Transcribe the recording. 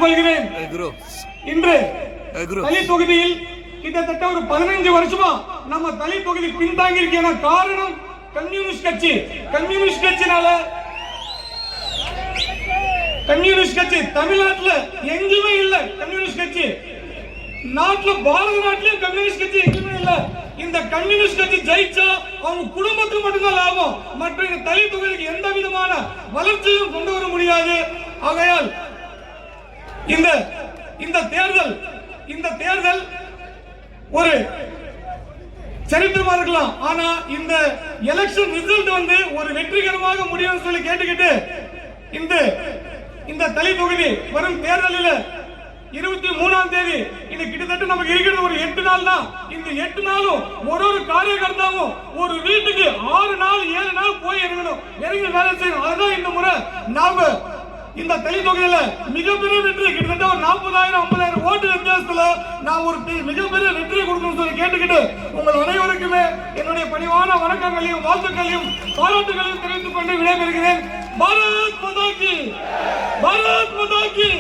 கொள்கிறேன். இன்று தளி தொகுதியில் கிட்டத்தட்ட ஒரு 15 வருஷமா நம்ம தளி தொகுதி பின்தாங்கி இருக்க காரணம் கம்யூனிஸ்ட் கட்சி. கம்யூனிஸ்ட் கட்சி தமிழ்நாட்டுல எங்குமே இல்ல. கம்யூனிஸ்ட் கட்சி நாட்டுல பாரத நாட்டிலும் கம்யூனிஸ்ட் கட்சி எங்குமே இல்ல. இந்த கம்யூனிஸ்ட் கட்சி ஜெயிச்சா அவங்க குடும்பத்துக்கு மட்டும்தான் லாபம். மற்ற இந்த தளி தொகுதிக்கு எந்த விதமான வளர்ச்சியும் கொண்டு வர முடியாது. ஆகையால் இந்த தேர்தல் ஒரு சரித்திரமா இருக்கலாம். ஆனா இந்த எலெக்ஷன் ரிசல்ட் ஒரு வெற்றிகரமாக முடியும் சொல்லி கேட்டுக்கிட்டு இந்த தளி தொகுதி வரும் தேர்தலில் 23ஆம் தேதி இது கிட்டத்தட்ட நமக்கு இருக்கிறது ஒரு 8 நாள் தான். இந்த 8 நாளும் ஒரு காரியகர்த்தாவும் ஒரு வீட்டுக்கு 6 நாள் 7 நாள் போய் இறங்கி வேலை செய்யணும். அதுதான் இந்த முறை நாம இந்த தளி தொகுதியில மிகப்பெரிய வெற்றி கிட்டத்தட்ட ஒரு 40,000-50,000 ஓட்டு வித்தியாசத்துல நான் ஒரு மிகப்பெரிய வெற்றியை கொடுக்கணும்னு சொல்லி கேட்டுக்கிட்டு உங்கள் அனைவருக்குமே என்னுடைய பணிவான வணக்கங்களையும் வாழ்த்துக்களையும் பாராட்டுகளையும் தெரிவித்துக் கொண்டு விடைபெறுகிறேன். பாரத் மாதா கி!